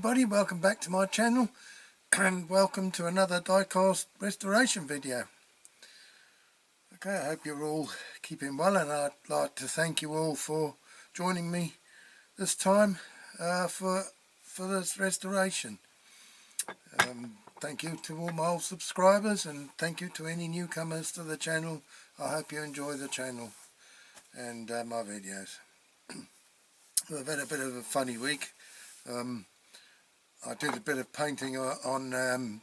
everybody, welcome back to my channel and welcome to another die-cast restoration video. Okay, I hope you're all keeping well, and I'd like to thank you all for joining me this time for this restoration. Thank you to all my old subscribers, and thank you to any newcomers to the channel. I hope you enjoy the channel and my videos. I've had a bit of a funny week. I did a bit of painting on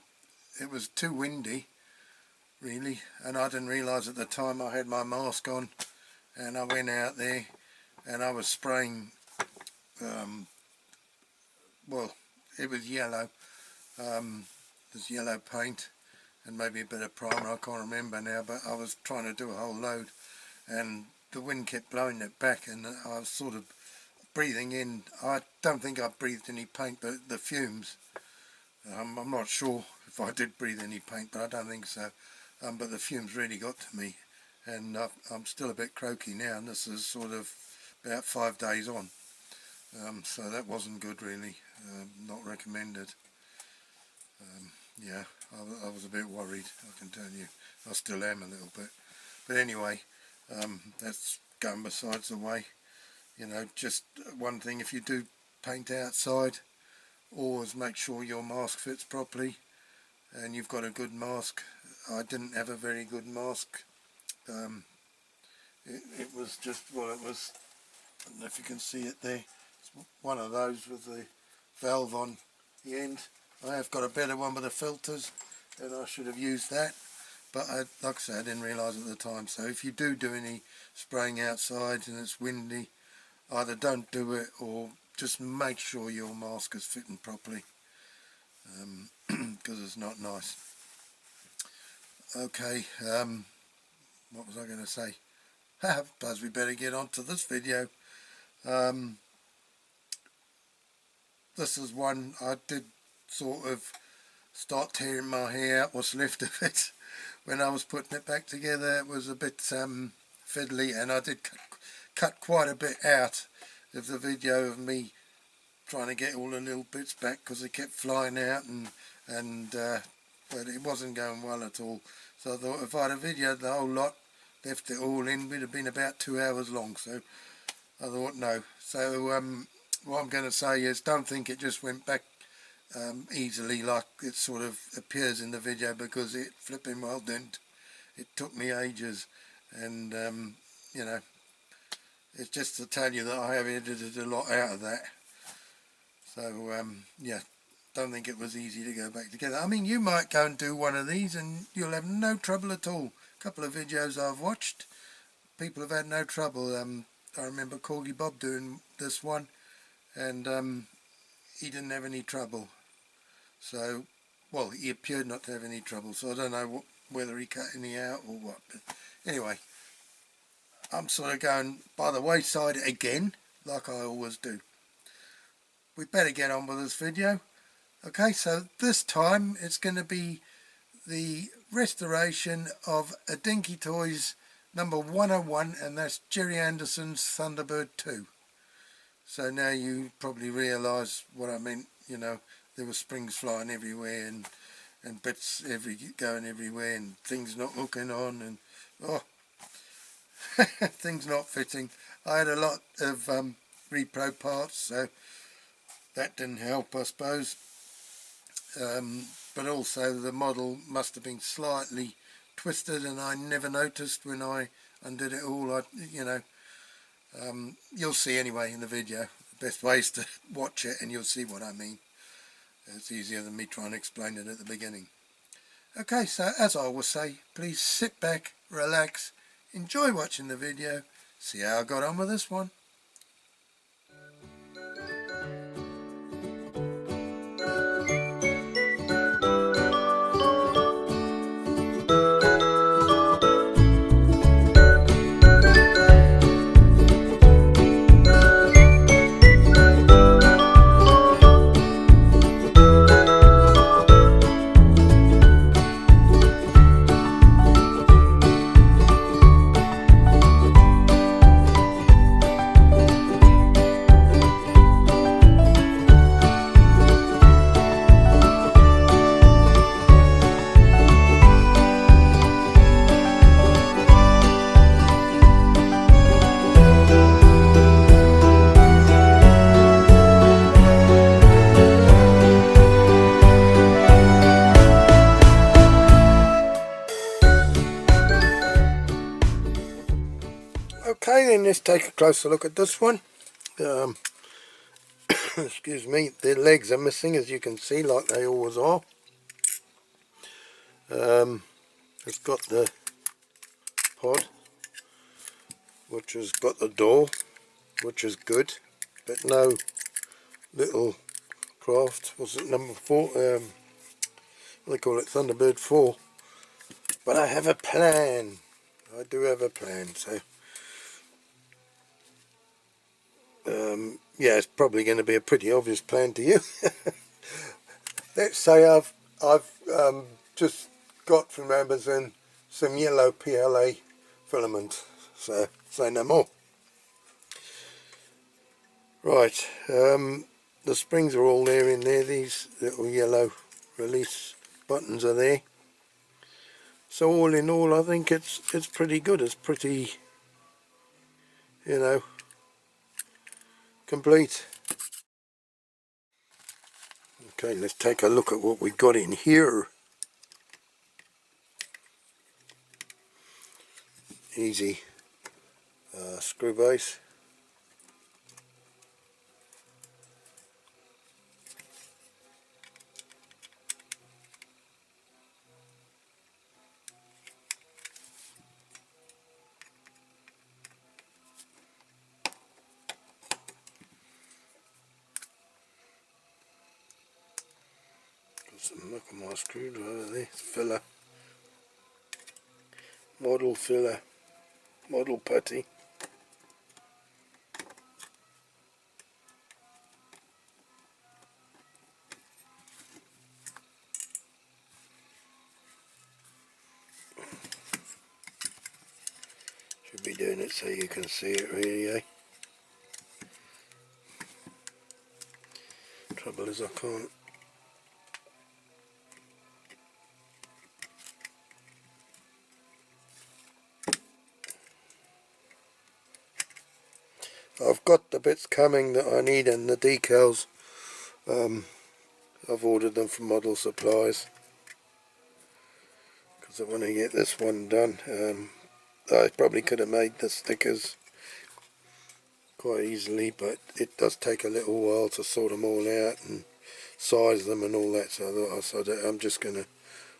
it was too windy really, and I didn't realise at the time I had my mask on, and I went out there and I was spraying well, it was yellow, there's yellow paint and maybe a bit of primer, I can't remember now, but I was trying to do a whole load and the wind kept blowing it back, and I was sort of breathing in. I don't think I breathed any paint, but the fumes, I'm not sure if I did breathe any paint, but I don't think so, but the fumes really got to me, and I'm still a bit croaky now, and this is sort of about 5 days on, so that wasn't good really, not recommended. Yeah, I was a bit worried, I can tell you. I still am a little bit, but anyway, that's going besides the way. You know, just one thing, if you do paint outside, always make sure your mask fits properly and you've got a good mask. I didn't have a very good mask. It was just, well, it was, I don't know if you can see it there, it's one of those with the valve on the end. I have got a better one with the filters, and I should have used that, but like I said, I didn't realise at the time. So if you do any spraying outside and it's windy, either don't do it or just make sure your mask is fitting properly, because it's not nice. Okay, what was I going to say? I suppose we better get on to this video. This is one I did sort of start tearing my hair out, what's left of it. When I was putting it back together, it was a bit fiddly, and I did cut quite a bit out of the video of me trying to get all the little bits back, because they kept flying out, but it wasn't going well at all. So I thought if I'd have videoed the whole lot, left it all in, we'd have been about 2 hours long. So I thought no. So what I'm going to say is, don't think it just went back easily like it sort of appears in the video, because it flipping well didn't. It took me ages, and you know, it's just to tell you that I have edited a lot out of that. So yeah, don't think it was easy to go back together. I mean, you might go and do one of these and you'll have no trouble at all. A couple of videos I've watched, people have had no trouble. I remember Corgi Bob doing this one, and he didn't have any trouble. So, well, he appeared not to have any trouble, so I don't know whether he cut any out or what. But anyway, I'm sort of going by the wayside again, like I always do. We better get on with this video. Okay, so this time it's going to be the restoration of a Dinky Toys number 101, and that's Jerry Anderson's Thunderbird 2. So now you probably realise what I meant. You know, there were springs flying everywhere, and bits going everywhere, and things not hooking on, and oh, things not fitting. I had a lot of repro parts, so that didn't help, I suppose. But also the model must have been slightly twisted, and I never noticed when I undid it all. You know, you'll see anyway in the video. The best way is to watch it and you'll see what I mean. It's easier than me trying to explain it at the beginning. Okay, so as I always say, please sit back, relax, enjoy watching the video, see how I got on with this one. then let's take a closer look at this one. Excuse me, the legs are missing, as you can see, like they always are. It's got the pod, which has got the door, which is good, but no little craft. Was it number 4? They call it Thunderbird 4. But I have a plan. I do have a plan. So yeah, it's probably going to be a pretty obvious plan to you. Let's say I've just got from Amazon some yellow PLA filament. So say no more. Right, the springs are all there in there. These little yellow release buttons are there. So all in all, I think it's pretty good. It's pretty, you know, complete. Okay, let's take a look at what we got in here. Easy screw base. Look at my screwdriver there, filler, model filler, model putty. Should be doing it so you can see it really, eh? Trouble is I can't. I've got the bits coming that I need, and the decals, I've ordered them from Model Supplies because I want to get this one done. I probably could have made the stickers quite easily, but it does take a little while to sort them all out and size them and all that, so I thought I'm just going to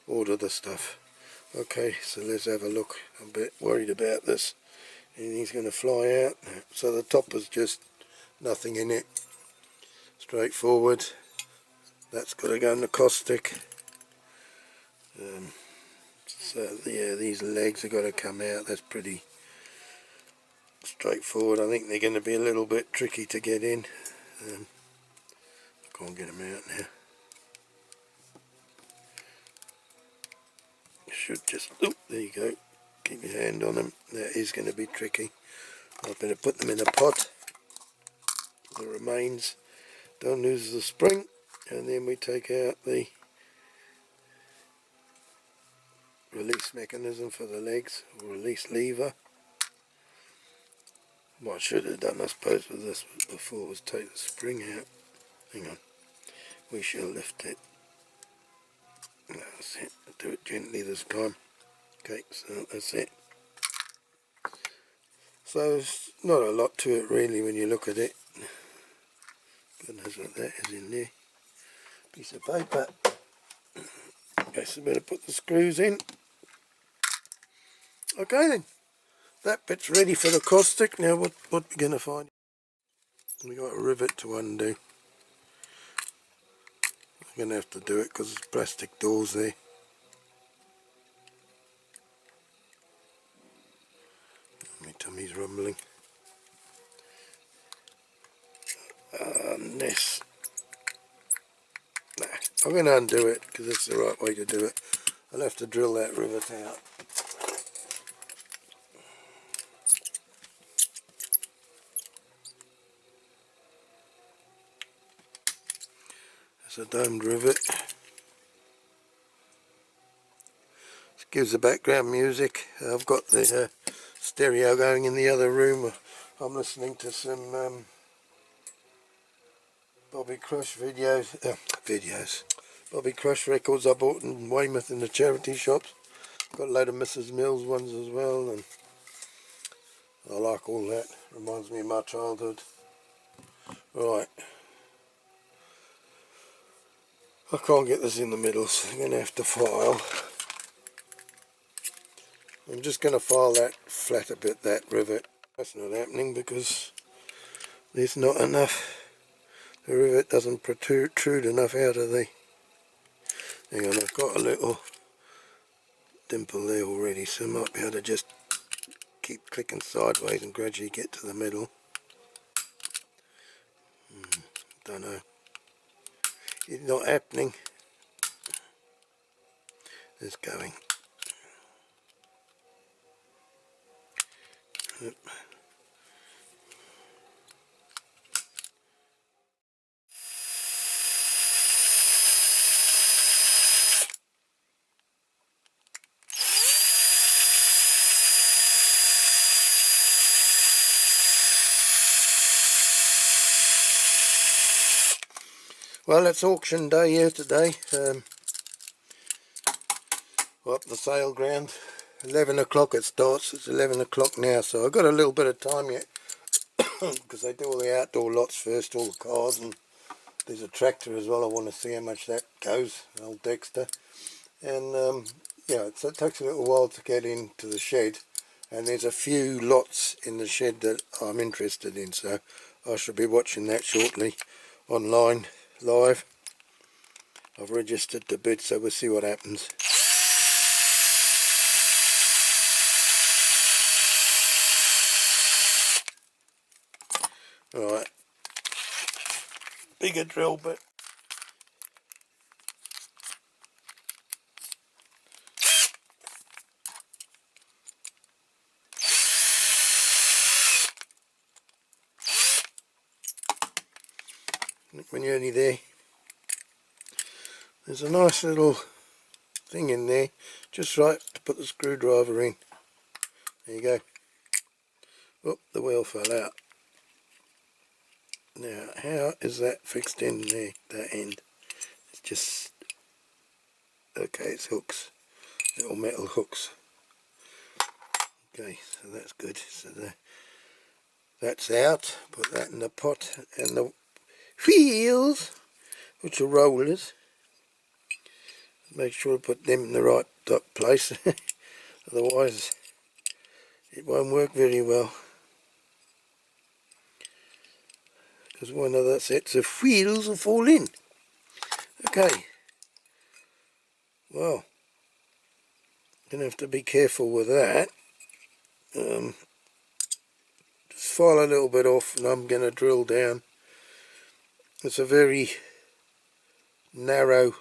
order the stuff. Okay, so let's have a look. I'm a bit worried about this. And he's going to fly out. So the top is just nothing in it, straightforward. That's got to go in the caustic. So yeah, these legs have got to come out. That's pretty straightforward. I think they're going to be a little bit tricky to get in. I can't get them out now. Should just, oh, there you go. Keep your hand on them. That is going to be tricky. I better put them in a pot. The remains. Don't lose the spring, and then we take out the release mechanism for the legs, or release lever. What I should have done, I suppose, with this before was take the spring out. Hang on. We shall lift it. That's it. I'll do it gently this time. Okay, so that's it. So there's not a lot to it really when you look at it. Goodness, what that is in there. Piece of paper. Okay, so better put the screws in. Okay then. That bit's ready for the caustic. Now what we're going to find? We got a rivet to undo. I'm going to have to do it because there's plastic doors there. My tummy's rumbling. This. Nah, I'm going to undo it because it's the right way to do it. I'll have to drill that rivet out. It's a domed rivet. It gives the background music. I've got the stereo going in the other room. I'm listening to some Bobby Crush videos. Bobby Crush records I bought in Weymouth in the charity shops. Got a load of Mrs. Mills ones as well, and I like all that, reminds me of my childhood. Right, I can't get this in the middle, so I'm going to have to file. I'm just going to file that flat a bit, that rivet. That's not happening because there's not enough, the rivet doesn't protrude enough out of the, hang on, I've got a little dimple there already, so I might be able to just keep clicking sideways and gradually get to the middle. Don't know, it's not happening. It's going. Yep. Well, it's auction day here today. We're up the sale ground. 11 o'clock it starts. It's 11 o'clock now, so I've got a little bit of time yet because they do all the outdoor lots first, all the cars, and there's a tractor as well. I want to see how much that goes, old Dexter. And yeah, so it takes a little while to get into the shed, and there's a few lots in the shed that I'm interested in, so I shall be watching that shortly online, live. I've registered to bid, so we'll see what happens. Right, bigger drill bit. When you're nearly there, there's a nice little thing in there, just right to put the screwdriver in. There you go. Oh, the wheel fell out. Now, how is that fixed in there, that end? It's just, okay, it's hooks, little metal hooks. Okay, so that's good. So that's out. Put that in the pot, and the wheels, which are rollers, make sure to put them in the right place, otherwise it won't work very well. Because one of the sets of wheels will fall in. Okay, well, gonna have to be careful with that. Just file a little bit off, and I'm gonna drill down. It's a very narrow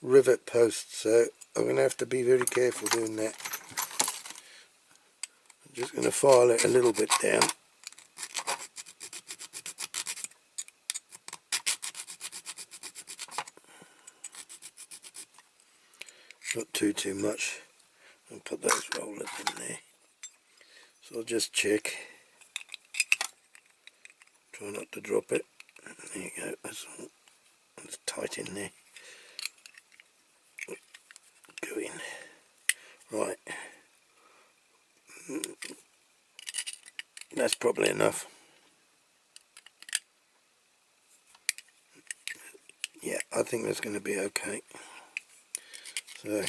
rivet post, so I'm gonna have to be very careful doing that. I'm just gonna file it a little bit down. Not too much, and put those rollers in there. So I'll just check, try not to drop it. There you go, that's tight in there. Go in. Right, that's probably enough. Yeah, I think that's going to be okay. So,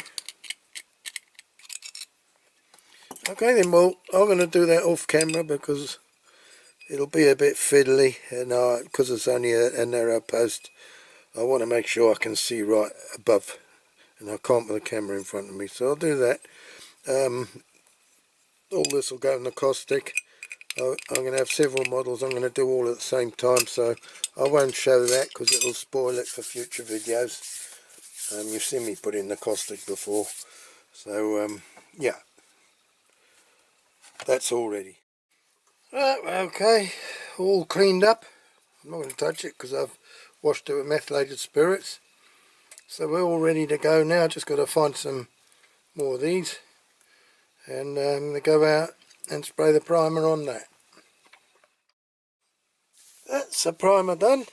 okay then, well, I'm going to do that off camera because it'll be a bit fiddly, and because it's only a narrow post, I want to make sure I can see right above, and I can't with the camera in front of me, so I'll do that. All this will go in the caustic. I'm going to have several models. I'm going to do all at the same time, so I won't show that because it will spoil it for future videos. You've seen me put in the caustic before, so yeah, that's all ready. Right, okay, all cleaned up. I'm not going to touch it because I've washed it with methylated spirits. So we're all ready to go now. Just got to find some more of these, and I'm going to go out and spray the primer on that. That's the primer done.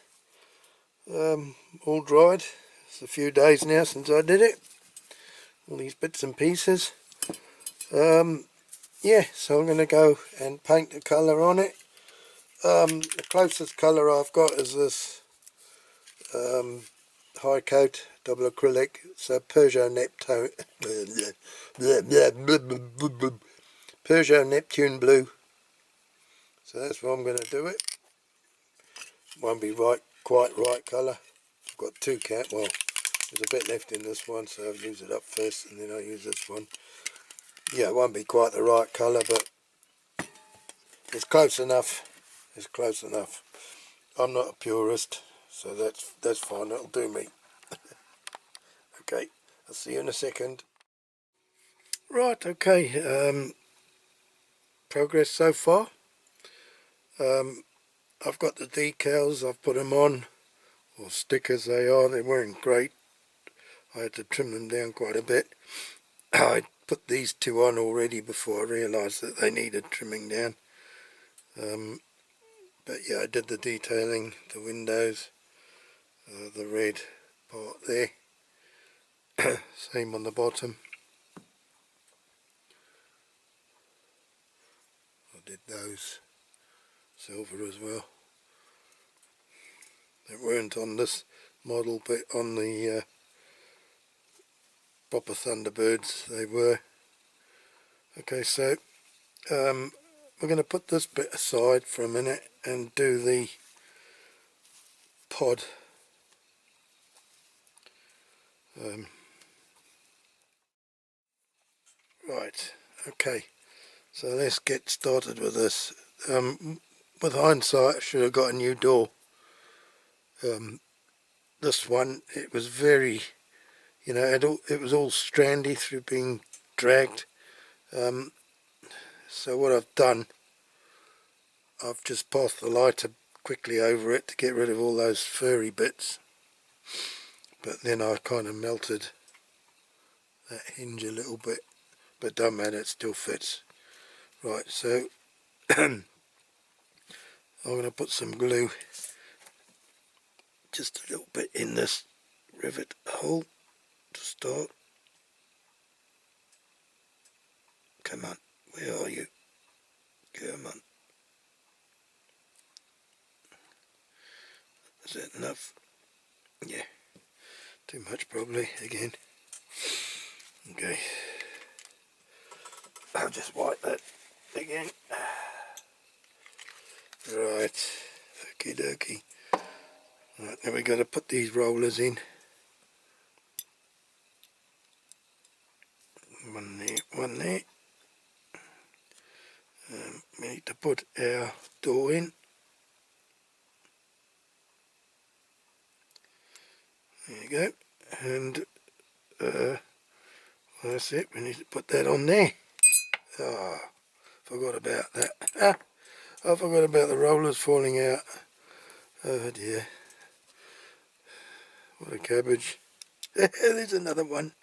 All dried. It's a few days now since I did it. All these bits and pieces. yeah, so I'm going to go and paint the colour on it. The closest colour I've got is this high coat double acrylic. It's a Peugeot Neptune Peugeot Neptune blue. So that's what I'm going to do it. Won't be quite right colour. I've got two well, there's a bit left in this one, so I'll use it up first and then I'll use this one. Yeah, it won't be quite the right colour, but it's close enough. It's close enough. I'm not a purist, so that's fine. That'll do me. Okay, I'll see you in a second. Right, okay. Progress so far. I've got the decals. I've put them on, or stickers they are. They weren't great. I had to trim them down quite a bit. I put these two on already before I realised that they needed trimming down. But yeah, I did the detailing, the windows, the red part there. Same on the bottom. I did those silver as well. They weren't on this model, but on the proper Thunderbirds they were. Okay, so we're going to put this bit aside for a minute and do the pod. Right, okay, so let's get started with this. With hindsight, I should have got a new door. This one, it was very, you know, it was all strandy through being dragged. So what I've done, I've just passed the lighter quickly over it to get rid of all those furry bits. But then I kind of melted that hinge a little bit, but don't matter, it still fits. Right, so I'm going to put some glue just a little bit in this rivet hole to start. Come on, where are you? Come on. Is that enough? Yeah, too much probably again. Okay, I'll just wipe that again. Right, okie dokie. Right, now we've got to put these rollers in. One there, one there. We need to put our door in. There you go. And that's it, we need to put that on there. Ah, forgot about that. I forgot about the rollers falling out. Oh dear. What a cabbage. There's another one.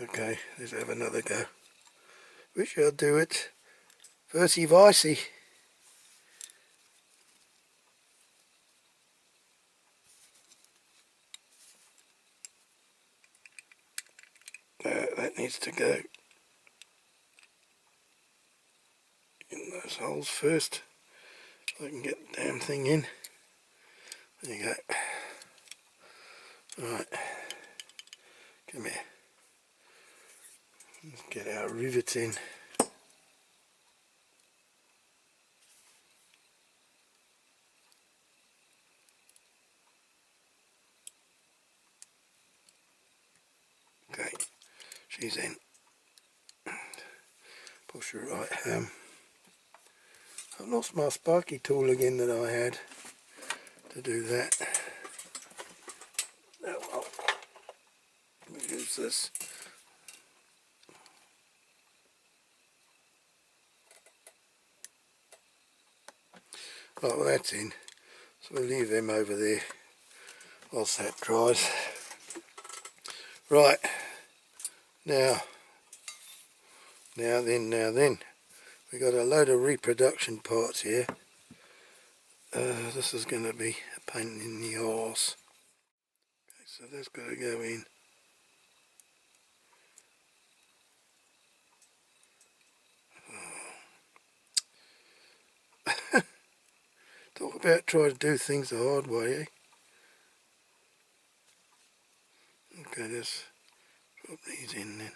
Okay, let's have another go. We shall do it. Versity vicey. That needs to go in those holes first. So I can get the damn thing in. There you go. Right. Come here. Let's get our rivets in. Okay, she's in. Push her right. I've lost my sparky tool again that I had to do that. Oh well, we'll use this. Right, well that's in. So we'll leave them over there whilst that dries. Right, now then. We got a load of reproduction parts here. This is going to be a pain in the arse. Okay, so that's got to go in. about trying to do things the hard way, eh? Okay, let's drop these in then.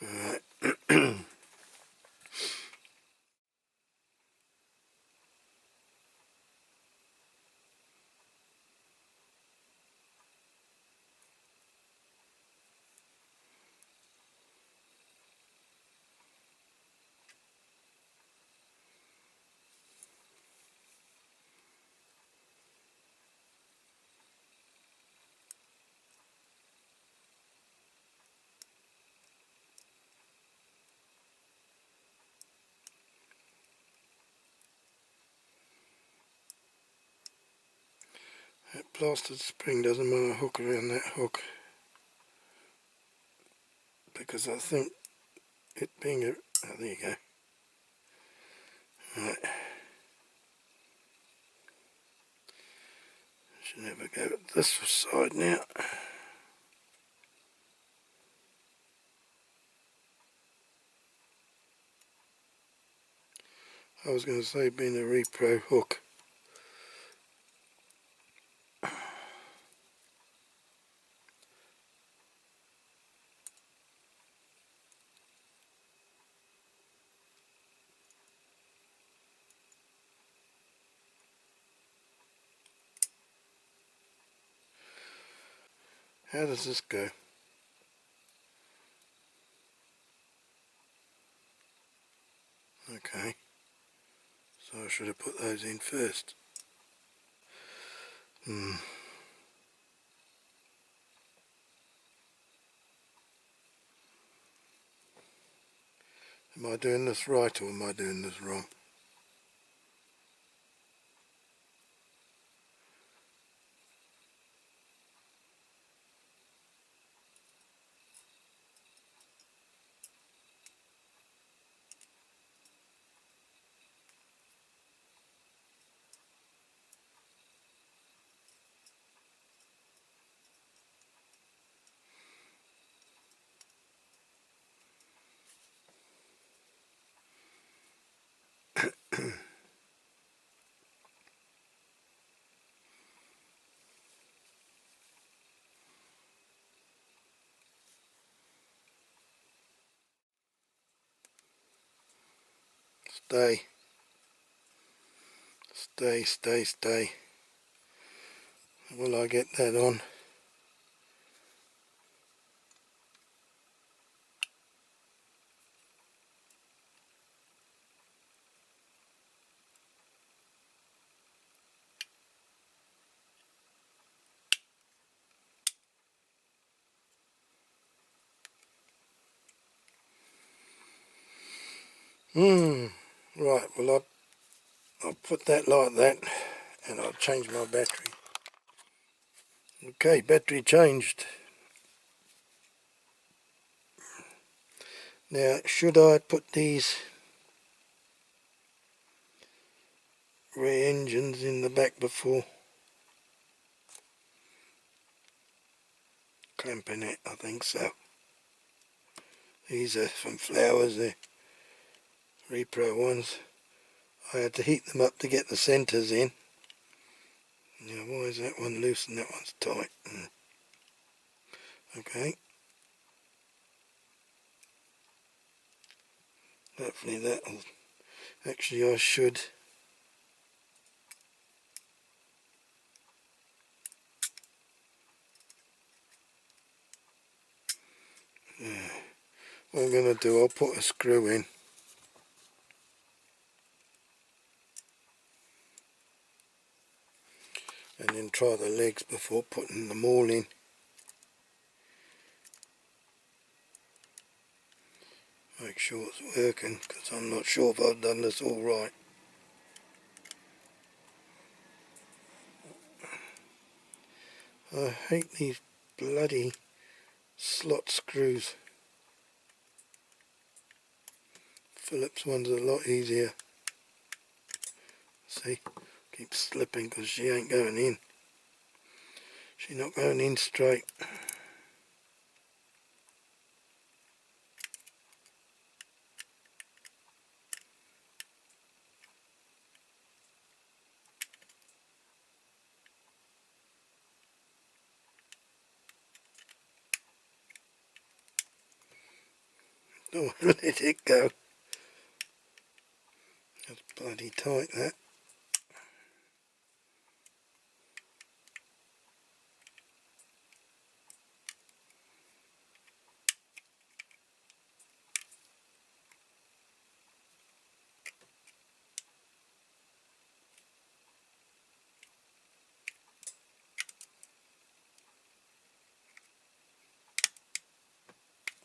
Alright. That blasted spring doesn't want to hook around that hook, because I think it being a... oh, there you go. Right. Should never go this side now. I was going to say being a repro hook. How does this go? Okay, so I should have put those in first. Am I doing this right or am I doing this wrong? Stay. Stay, stay, stay. Will I get that on? Right, well I'll put that like that and I'll change my battery. Okay, battery changed. Now, should I put these rear engines in the back before clamping it? I think so. These are from Flowers, they're repro ones. I had to heat them up to get the centres in. Now, why is that one loose and that one's tight? Okay. Hopefully that'll... actually I should... what I'm going to do, I'll put a screw in. And then try the legs before putting them all in. Make sure it's working, because I'm not sure if I've done this all right. I hate these bloody slot screws. Phillips one's a lot easier. See, keeps slipping because she ain't going in. She's not going in straight. Don't let it go. That's bloody tight, that.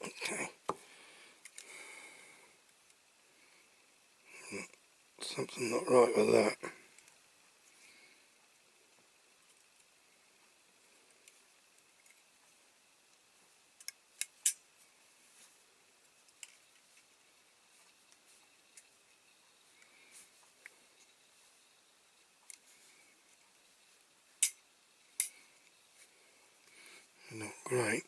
Okay. Something not right with that. Not great.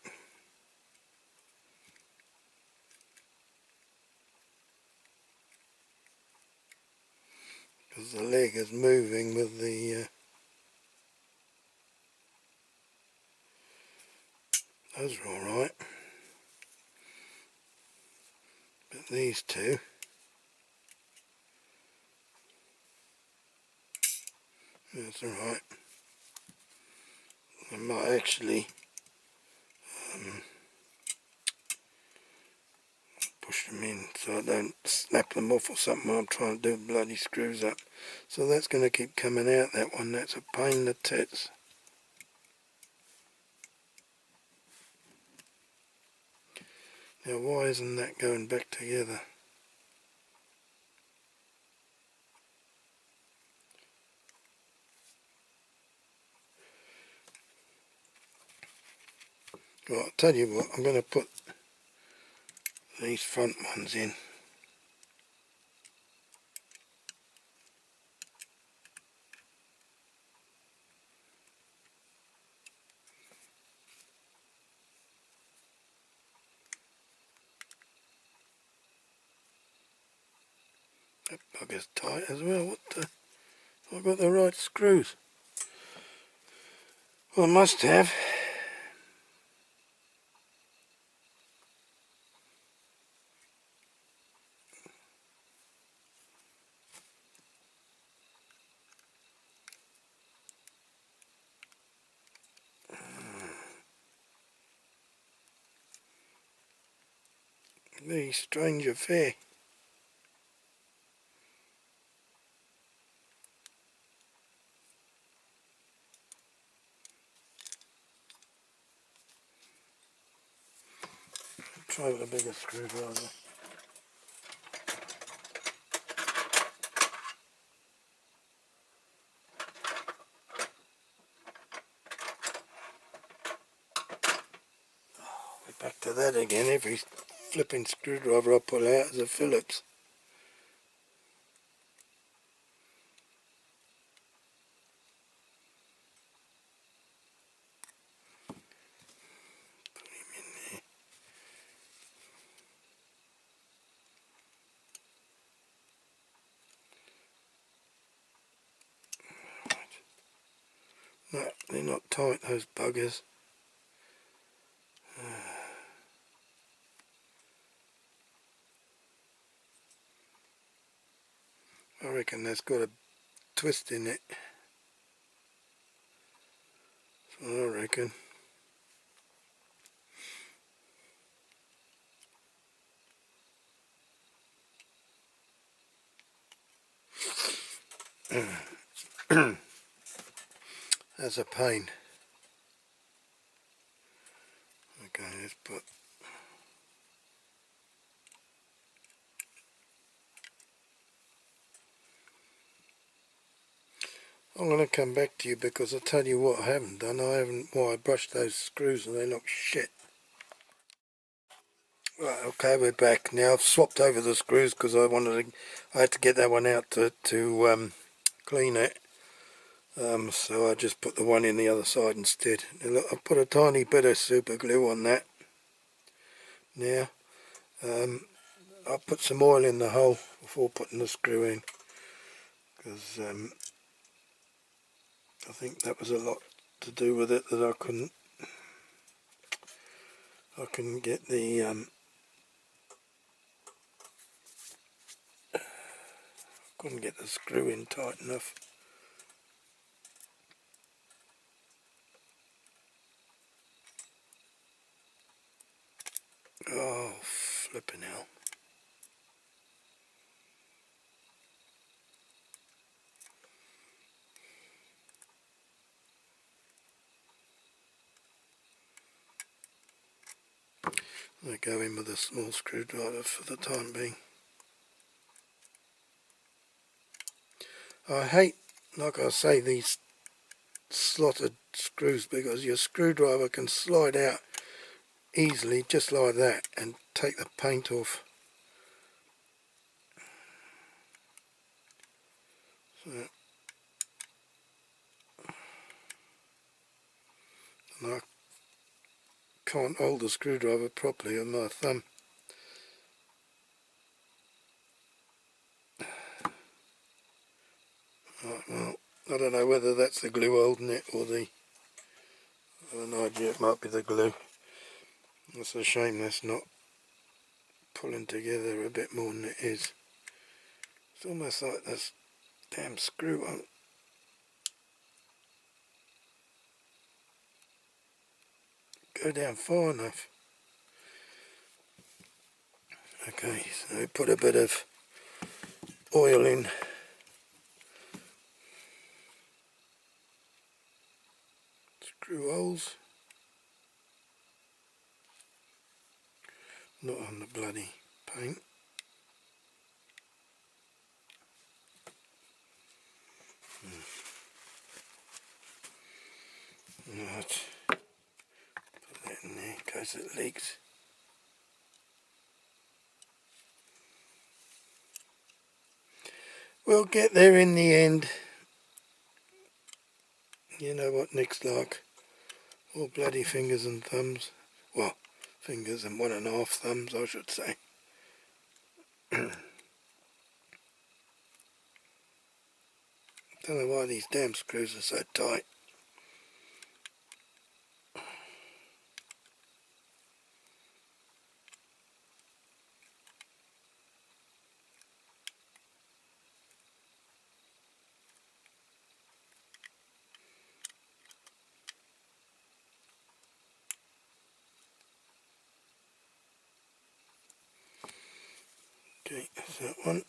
Because the leg is moving with the... those are alright. But these two... that's alright. I might actually push them in so I don't snap them off or something when I'm trying to do bloody screws up. So that's going to keep coming out, that one. That's a pain in the tits. Now why isn't that going back together? Well, I'll tell you what, I'm going to put these front ones in. That bugger's tight as well. What the... have I got the right screws? Well, I must have. Very strange affair. Try with a bigger screwdriver. We're back to that again. Every flipping screwdriver I pull out is a Phillips. No, they're not tight, those buggers. I reckon that's got a twist in it. That's what I reckon. That's a pain. Okay, let's put... I'm going to come back to you because I'll tell you what I haven't done. I brushed those screws and they look shit. Right, okay, we're back. Now I've swapped over the screws because I had to get that one out to clean it. So I just put the one in the other side instead. Now look, I put a tiny bit of super glue on that. Now, I'll put some oil in the hole before putting the screw in, because I think that was a lot to do with it, that I couldn't get the screw in tight enough. Oh, flipping hell. I go in with a small screwdriver for the time being. I hate, like I say, these slotted screws, because your screwdriver can slide out easily just like that and take the paint off. So, and I can't hold the screwdriver properly on my thumb. Right, well, I don't know whether that's the glue holding it or the... I have an idea it might be the glue. It's a shame that's not pulling together a bit more than it is. It's almost like this damn screw won't go down far enough. Okay, so put a bit of oil in. Screw holes. Not on the bloody paint. Right, put that in there in case it leaks. We'll get there in the end. You know what Nick's like. All bloody fingers and thumbs. Well, fingers and 1.5 thumbs, I should say. Don't know why these damn screws are so tight. Okay, that's that one.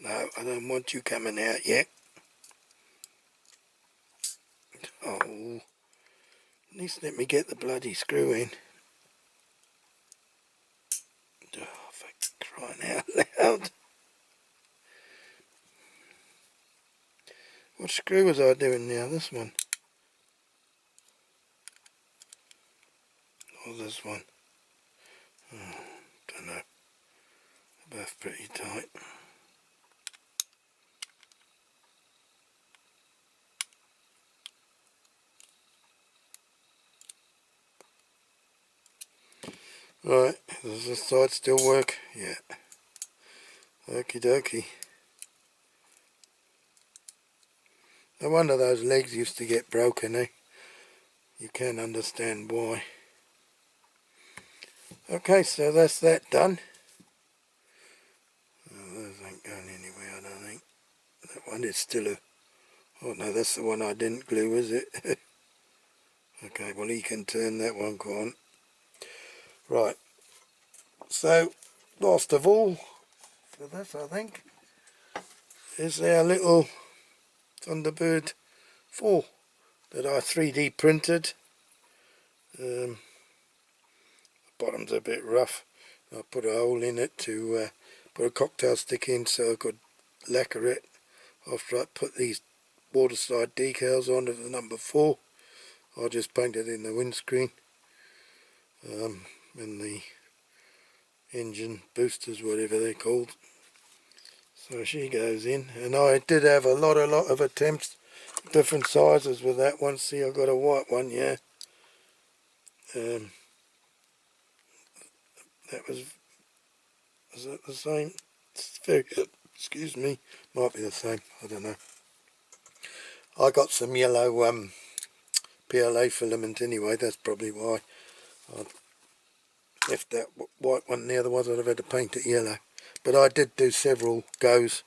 No, I don't want you coming out yet. Oh, at least let me get the bloody screw in. Oh, for crying out loud. What screw was I doing now? This one? Or this one? Oh, don't know. They're both pretty tight. Right, does this side still work? Yeah. Okie dokie. No wonder those legs used to get broken, eh? You can understand why. Okay, so that's that done. Oh, those ain't going anywhere, I don't think. That one is still a... Oh no, that's the one I didn't glue, is it? Okay, well he can turn, that one can't. Right, so last of all, for this I think, is our little Thunderbird 4 that I 3D printed. The bottom's a bit rough. I put a hole in it to put a cocktail stick in so I could lacquer it after I put these waterslide decals on of the number 4. I just painted in the windscreen and the engine boosters, whatever they're called. So she goes in, and I did have a lot of attempts, different sizes with that one. See, I got a white one, yeah. That was it the same? It's very, excuse me, might be the same, I don't know. I got some yellow PLA filament anyway, that's probably why I left that white one there, otherwise I'd have had to paint it yellow. But I did do several goes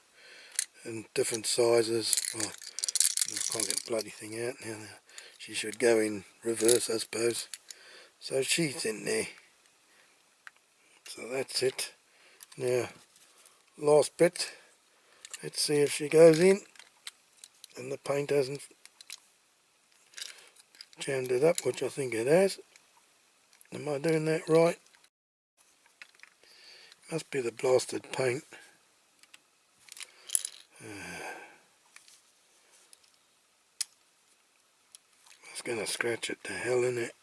in different sizes. Oh, I can't get the bloody thing out now. She should go in reverse, I suppose. So she's in there. So that's it. Now, last bit. Let's see if she goes in and the paint hasn't jammed it up, which I think it has. Am I doing that right? Must be the blasted paint. It's going to scratch it to hell, isn't it?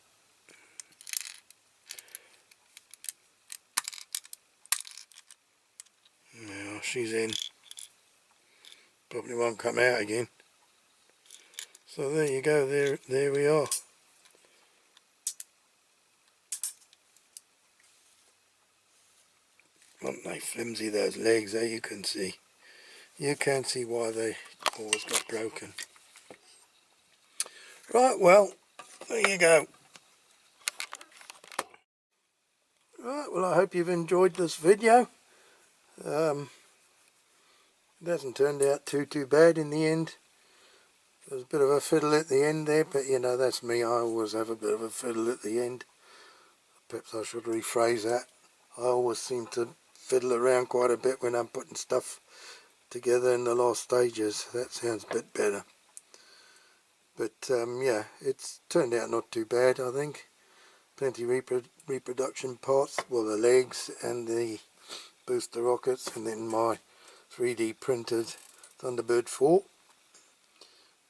Now she's in. Probably won't come out again. So there you go, there we are. Aren't they flimsy, those legs, you can see. You can see why they always got broken. Right, well, there you go. Right, well, I hope you've enjoyed this video. It hasn't turned out too bad in the end. There's a bit of a fiddle at the end there, but you know, that's me. I always have a bit of a fiddle at the end. Perhaps I should rephrase that. I always seem to fiddle around quite a bit when I'm putting stuff together in the last stages. That sounds a bit better. But yeah, it's turned out not too bad, I think. Plenty reproduction parts, well, the legs and the booster rockets, and then my 3D printed Thunderbird 4.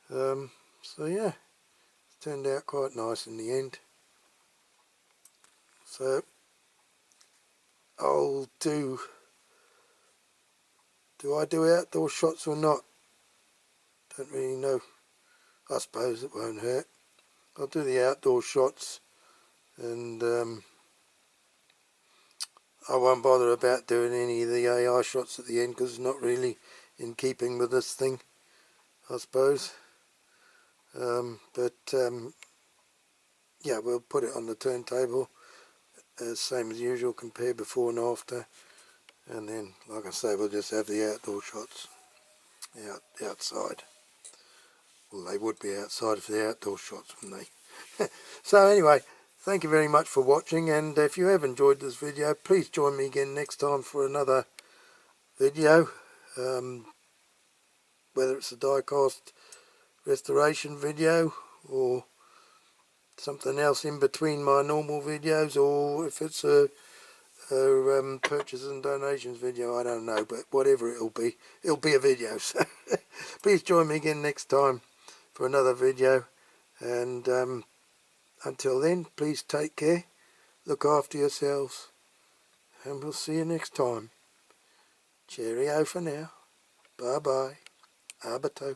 So yeah, it's turned out quite nice in the end. So I'll do I do outdoor shots or not? Don't really know. I suppose it won't hurt. I'll do the outdoor shots, and I won't bother about doing any of the AI shots at the end because it's not really in keeping with this thing, I suppose. Yeah, we'll put it on the turntable, same as usual, compare before and after, and then, like I say, we'll just have the outdoor shots outside. Well, they would be outside if they're outdoor shots, wouldn't they? So anyway, thank you very much for watching, and if you have enjoyed this video, please join me again next time for another video, whether it's a die-cast restoration video or something else in between my normal videos, or if it's a purchases and donations video, I don't know, but whatever it'll be a video. So please join me again next time for another video, and until then, please take care, look after yourselves, and we'll see you next time. Cheerio for now. Bye bye. Abato.